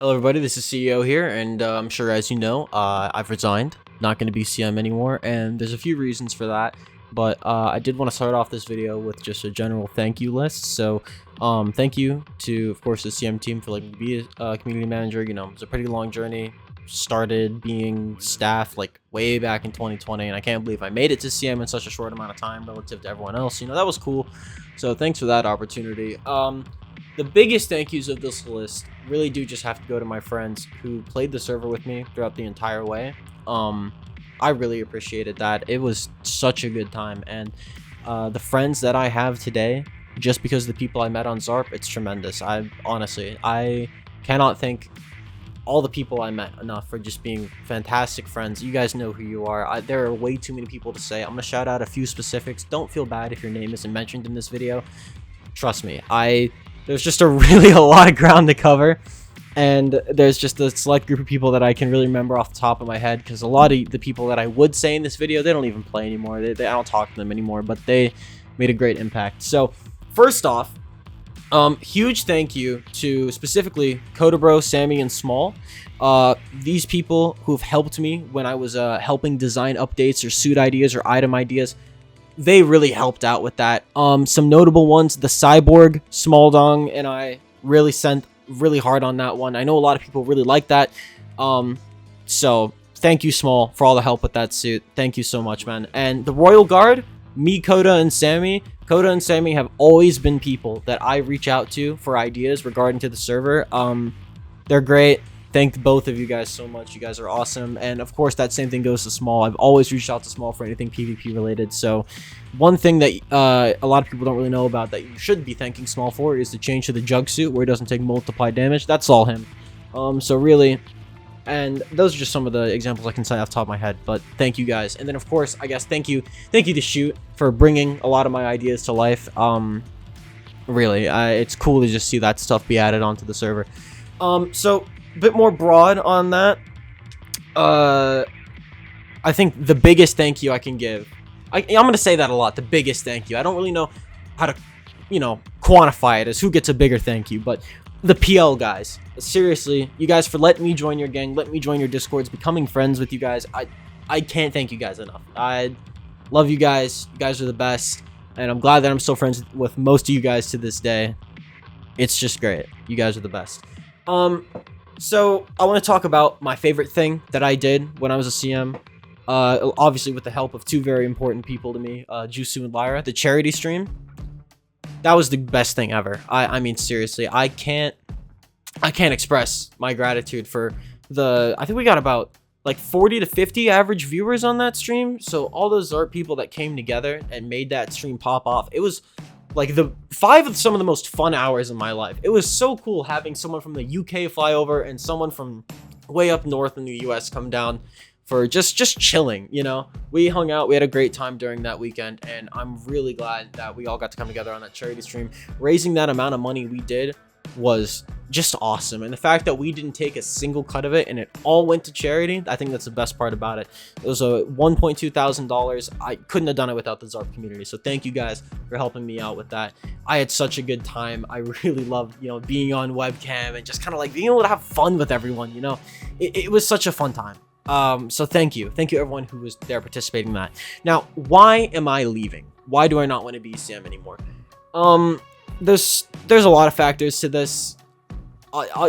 Hello everybody, this is CEO here, and I'm sure as you know, I've resigned, not going to be CM anymore, and there's a few reasons for that, but I did want to start off this video with just a general thank you list. So thank you to, of course, the CM team for letting me be a community manager. You know, it's a pretty long journey. Started being staff like way back in 2020, and I can't believe I made it to CM in such a short amount of time relative to everyone else. You know, that was cool, so thanks for that opportunity. The biggest thank yous of this list really do just have to go to my friends who played the server with me throughout the entire way. I really appreciated that. It was such a good time, and the friends that I have today, just because of the people I met on ZARP, it's tremendous. I cannot thank all the people I met enough for just being fantastic friends. You guys know who you are. There are way too many people to say. I'm gonna shout out a few specifics. Don't feel bad if your name isn't mentioned in this video. Trust me, there's just a lot of ground to cover, and there's just a select group of people that I can really remember off the top of my head, because a lot of the people that I would say in this video, they don't even play anymore. I don't talk to them anymore, but they made a great impact. So first off, huge thank you to specifically Codabro, Sammy, and Small. These people who've helped me when I was helping design updates or suit ideas or item ideas. They really helped out with that. Some notable ones: the Cyborg, Small Dong, and I really sent really hard on that one. I know a lot of people really like that. So thank you, Small, for all the help with that suit. Thank you so much, man. And the Royal Guard, me, Coda, and Sammy. Coda and Sammy have always been people that I reach out to for ideas regarding to the server. They're great. Thank both of you guys so much. You guys are awesome. And of course, that same thing goes to Small. I've always reached out to Small for anything PvP related. So one thing that a lot of people don't really know about that you should be thanking Small for is the change to the Jug suit where he doesn't take multiplied damage. That's all him. So really, and those are just some of the examples I can say off the top of my head. But thank you guys. And then of course, I guess thank you to Shoot for bringing a lot of my ideas to life. Really, it's cool to just see that stuff be added onto the server. So a bit more broad on that, I think the biggest thank you I can give, I'm going to say that a lot, the biggest thank you. I don't really know how to, quantify it as who gets a bigger thank you, but the PL guys. Seriously, you guys, for letting me join your gang, let me join your Discords, becoming friends with you guys. I can't thank you guys enough. I love you guys. You guys are the best, and I'm glad that I'm still friends with most of you guys to this day. It's just great. You guys are the best. So I want to talk about my favorite thing that I did when I was a CM. Obviously with the help of two very important people to me, Jusu and Lyra, the charity stream. That was the best thing ever. I mean, seriously, I can't express my gratitude for I think we got about like 40 to 50 average viewers on that stream. So all those ZARP people that came together and made that stream pop off, it was like some of the most fun hours of my life. It was so cool having someone from the UK fly over and someone from way up north in the US come down for just chilling. We hung out, we had a great time during that weekend, and I'm really glad that we all got to come together on that charity stream. Raising that amount of money we did was just awesome, and the fact that we didn't take a single cut of it and it all went to charity, I think that's the best part about it. It was a $1.2 thousand. I couldn't have done it without the ZARP community, so thank you guys for helping me out with that. I had such a good time. I really loved being on webcam and just kind of like being able to have fun with everyone. It was such a fun time. So thank you everyone who was there participating in that. Now, why am I leaving? Why do I not want to be CM anymore? There's a lot of factors to this.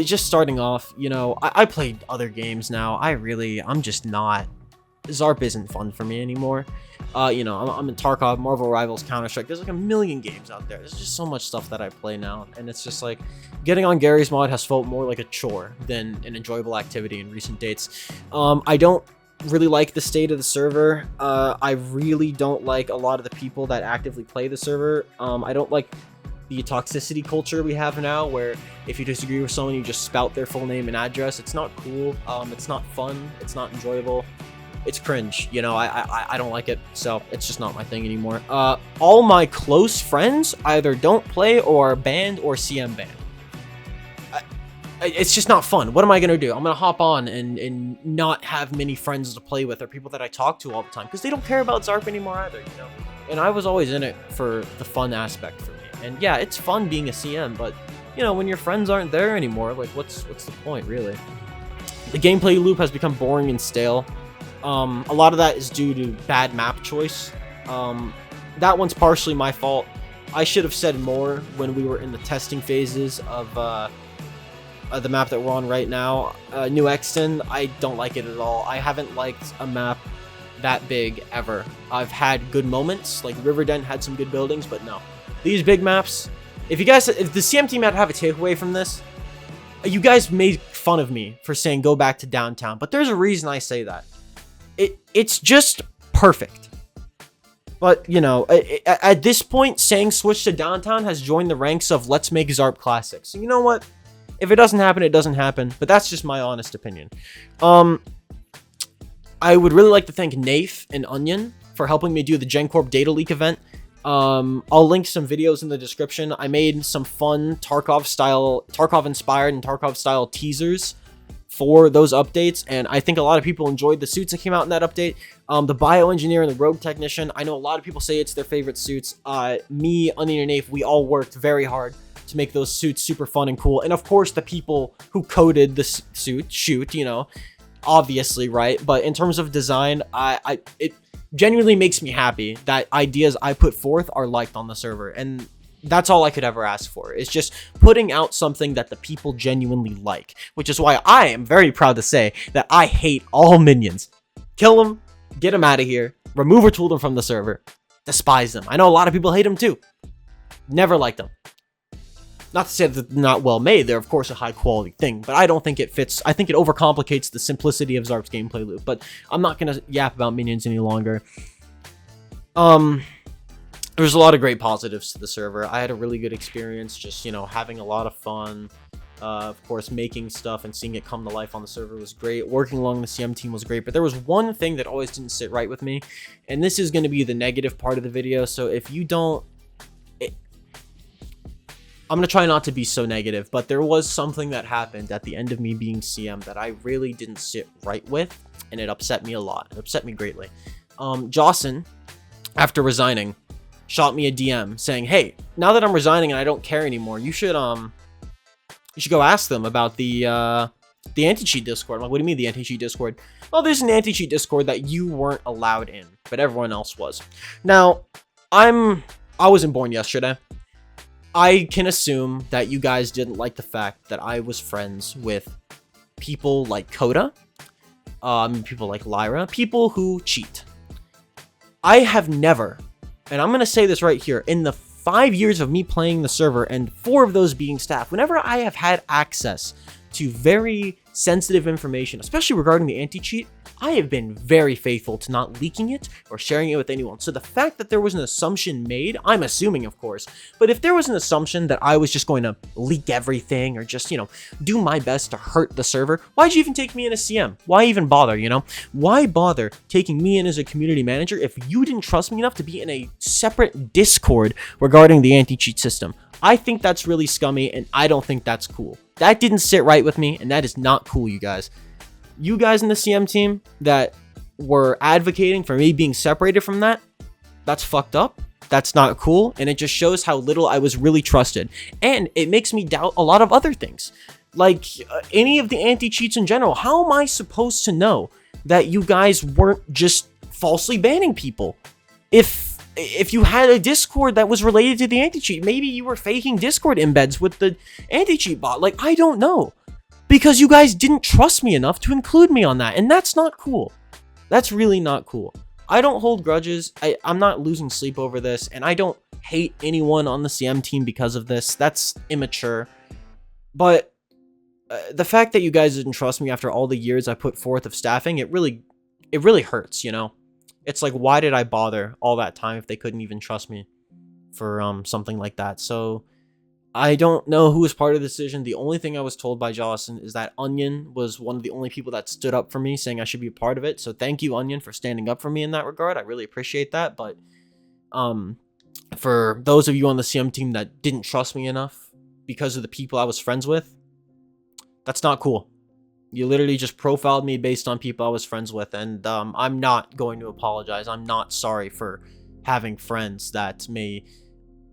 Just starting off, I played other games now. I'm just not. ZARP isn't fun for me anymore. I'm in Tarkov, Marvel Rivals, Counter-Strike. There's like a million games out there. There's just so much stuff that I play now, and it's just like getting on Gary's mod has felt more like a chore than an enjoyable activity in recent dates. I don't really like the state of the server. I really don't like a lot of the people that actively play the server. I don't like the toxicity culture we have now, where if you disagree with someone, you just spout their full name and address. It's not cool. It's not fun. It's not enjoyable. It's cringe. I don't like it, so it's just not my thing anymore. All my close friends either don't play or are banned or CM banned. It's just not fun. What am I gonna do? I'm gonna hop on and not have many friends to play with or people that I talk to all the time, because they don't care about ZARP anymore either. And I was always in it for the fun aspect for me. And yeah, it's fun being a CM, but you know, when your friends aren't there anymore, like, what's the point, really? The gameplay loop has become boring and stale. A lot of that is due to bad map choice. That one's partially my fault. I should have said more when we were in the testing phases of the map that we're on right now. New Exton, I don't like it at all. I haven't liked a map that big ever. I've had good moments, like Riverdent had some good buildings, but no. These big maps, if the CM team had to have a takeaway from this, you guys made fun of me for saying go back to downtown, but there's a reason I say that. It's just perfect. But, you know, at this point, saying switch to downtown has joined the ranks of let's make ZARP classics. You know what? If it doesn't happen, it doesn't happen. But that's just my honest opinion. I would really like to thank Nafe and Onion for helping me do the Gencorp data leak event. I'll link some videos in the description. I made some fun Tarkov-inspired and Tarkov-style teasers for those updates, and I think a lot of people enjoyed the suits that came out in that update. The bioengineer and the rogue technician, I know a lot of people say it's their favorite suits. Me, Onion, and Nafe, we all worked very hard to make those suits super fun and cool. And of course, the people who coded the suit, you know, obviously, right? But in terms of design, it genuinely makes me happy that ideas I put forth are liked on the server, and that's all I could ever ask for. It's just putting out something that the people genuinely like, which is why I am very proud to say that I hate all minions. Kill them, get them out of here, remove or tool them from the server, despise them. I know a lot of people hate them too. Never liked them. Not to say that they're not well made, they're of course a high quality thing, but I don't think it fits. I think it overcomplicates the simplicity of ZARP's gameplay loop, but I'm not gonna yap about minions any longer. There's a lot of great positives to the server. I had a really good experience, just, you know, having a lot of fun. Of course, making stuff and seeing it come to life on the server was great. Working along the CM team was great, but there was one thing that always didn't sit right with me, and this is going to be the negative part of the video, so if you don't... I'm going to try not to be so negative, but there was something that happened at the end of me being CM that I really didn't sit right with, and it upset me a lot. It upset me greatly. Jocelyn, after resigning, shot me a DM saying, hey, now that I'm resigning and I don't care anymore, you should go ask them about the anti-cheat Discord. I'm like, what do you mean the anti-cheat Discord? Well, there's an anti-cheat Discord that you weren't allowed in, but everyone else was. Now, I wasn't born yesterday. I can assume that you guys didn't like the fact that I was friends with people like Coda, people like Lyra, people who cheat. I have never, and I'm going to say this right here, in the 5 years of me playing the server, and 4 of those being staff, whenever I have had access to very sensitive information, especially regarding the anti-cheat, I have been very faithful to not leaking it or sharing it with anyone. So the fact that there was an assumption made, I'm assuming, of course, but if there was an assumption that I was just going to leak everything or just, you know, do my best to hurt the server, why'd you even take me in as CM? Why even bother, you know? Why bother taking me in as a community manager if you didn't trust me enough to be in a separate Discord regarding the anti-cheat system? I think that's really scummy, and I don't think that's cool. That didn't sit right with me, and that is not cool, you guys. You guys in the CM team that were advocating for me being separated from that, that's fucked up. That's not cool, and it just shows how little I was really trusted. And it makes me doubt a lot of other things. Like, any of the anti-cheats in general. How am I supposed to know that you guys weren't just falsely banning people? If you had a Discord that was related to the anti-cheat, maybe you were faking Discord embeds with the anti-cheat bot. Like, I don't know. Because you guys didn't trust me enough to include me on that, and that's not cool. That's really not cool. I don't hold grudges. I'm not losing sleep over this, and I don't hate anyone on the CM team because of this. That's immature. But the fact that you guys didn't trust me after all the years I put forth of staffing, it really hurts, you know? It's like, why did I bother all that time if they couldn't even trust me for something like that? So I don't know who was part of the decision. The only thing I was told by Jocelyn is that Onion was one of the only people that stood up for me, saying I should be a part of it. So thank you, Onion, for standing up for me in that regard. I really appreciate that. But for those of you on the CM team that didn't trust me enough because of the people I was friends with, that's not cool. You literally just profiled me based on people I was friends with, and I'm not going to apologize. I'm not sorry for having friends that may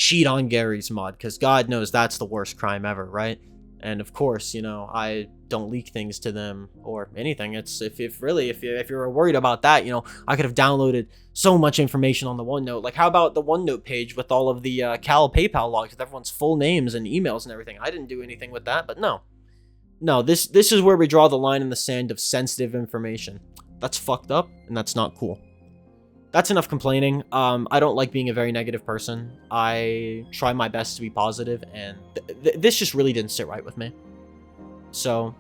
cheat on Gary's mod, because God knows that's the worst crime ever, right? And of course, you know, I don't leak things to them or anything. It's if you're worried about that, you know, I could have downloaded so much information on the OneNote. Like, how about the OneNote page with all of the Cal PayPal logs with everyone's full names and emails and everything? I didn't do anything with that, but no, this is where we draw the line in the sand of sensitive information. That's fucked up, and that's not cool. That's enough complaining. I don't like being a very negative person. I try my best to be positive, and this just really didn't sit right with me. So,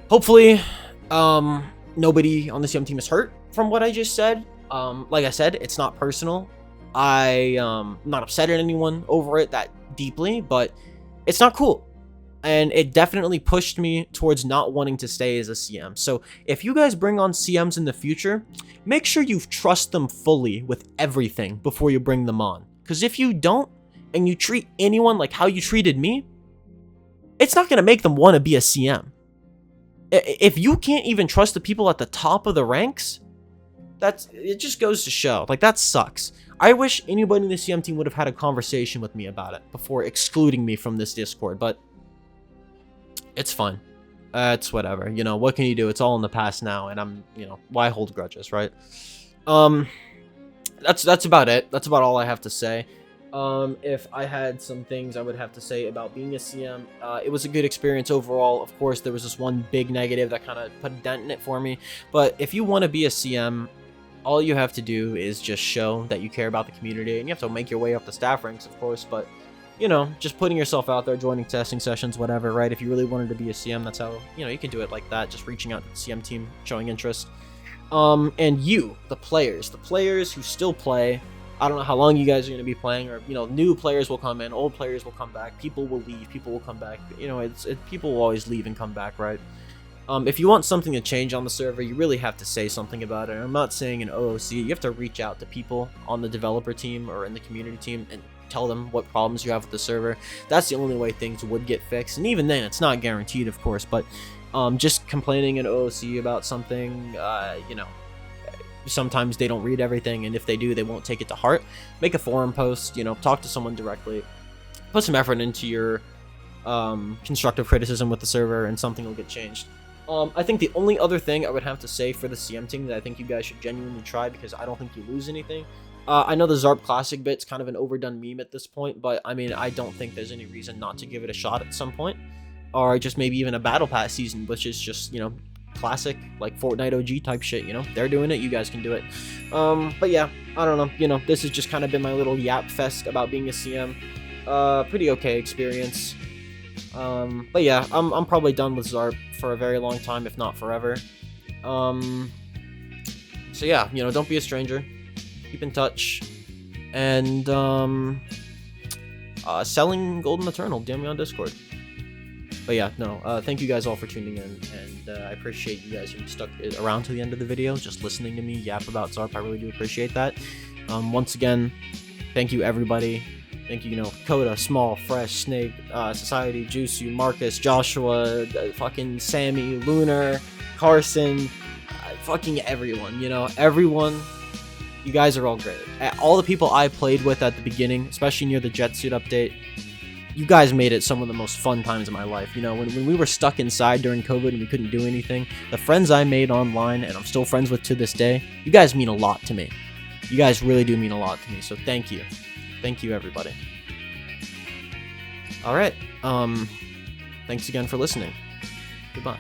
hopefully, nobody on the CM team is hurt from what I just said. Like I said, it's not personal. I'm not upset at anyone over it that deeply, but it's not cool. And it definitely pushed me towards not wanting to stay as a CM. So if you guys bring on CMs in the future, make sure you trust them fully with everything before you bring them on. Because if you don't, and you treat anyone like how you treated me, it's not going to make them want to be a CM. If you can't even trust the people at the top of the ranks, it just goes to show. Like, that sucks. I wish anybody in the CM team would have had a conversation with me about it before excluding me from this Discord, but it's fine. It's whatever. You know, what can you do? It's all in the past now, and you know, why hold grudges, right? That's about it. That's about all I have to say. If I had some things I would have to say about being a CM, it was a good experience overall. Of course, there was this one big negative that kind of put a dent in it for me. But if you want to be a CM, all you have to do is just show that you care about the community, and you have to make your way up the staff ranks, of course, but you know, just putting yourself out there, joining testing sessions, whatever, right? If you really wanted to be a CM, that's how, you know, you can do it like that, just reaching out to the CM team, showing interest. And you, the players who still play, I don't know how long you guys are going to be playing, or, you know, new players will come in, old players will come back, people will leave, people will come back, you know, people will always leave and come back, right? If you want something to change on the server, you really have to say something about it. I'm not saying an OOC, you have to reach out to people on the developer team or in the community team and tell them what problems you have with the server. That's the only way things would get fixed, and even then, it's not guaranteed, of course, but just complaining in OOC about something, you know, sometimes they don't read everything, and if they do, they won't take it to heart. Make a forum post, you know, talk to someone directly, put some effort into your constructive criticism with the server, and something will get changed. I think the only other thing I would have to say for the CM team that I think you guys should genuinely try, because I don't think you lose anything. I know the ZARP Classic bit's kind of an overdone meme at this point, but I mean, I don't think there's any reason not to give it a shot at some point. Or just maybe even a Battle Pass season, which is just, you know, classic, like Fortnite OG type shit, you know? They're doing it, you guys can do it. But yeah, I don't know, you know, this has just kind of been my little yap fest about being a CM. Pretty okay experience. But yeah, I'm probably done with ZARP for a very long time, if not forever. So yeah, you know, don't be a stranger. Keep in touch. And, selling Golden Eternal, DM me on Discord. But yeah, no, thank you guys all for tuning in, and I appreciate you guys who stuck around to the end of the video, just listening to me yap about ZARP. I really do appreciate that. Once again, thank you everybody. Thank you, you know, Coda, Small, Fresh, Snake, Society, Jusu, Marcus, Joshua, fucking Sammy, Lunar, Carson, fucking everyone, you know, everyone. You guys are all great. All the people I played with at the beginning, especially near the Jet Suit update, you guys made it some of the most fun times of my life. You know, when we were stuck inside during COVID and we couldn't do anything, the friends I made online, and I'm still friends with to this day, you guys mean a lot to me. You guys really do mean a lot to me, so thank you. Thank you, everybody. Alright, thanks again for listening. Goodbye.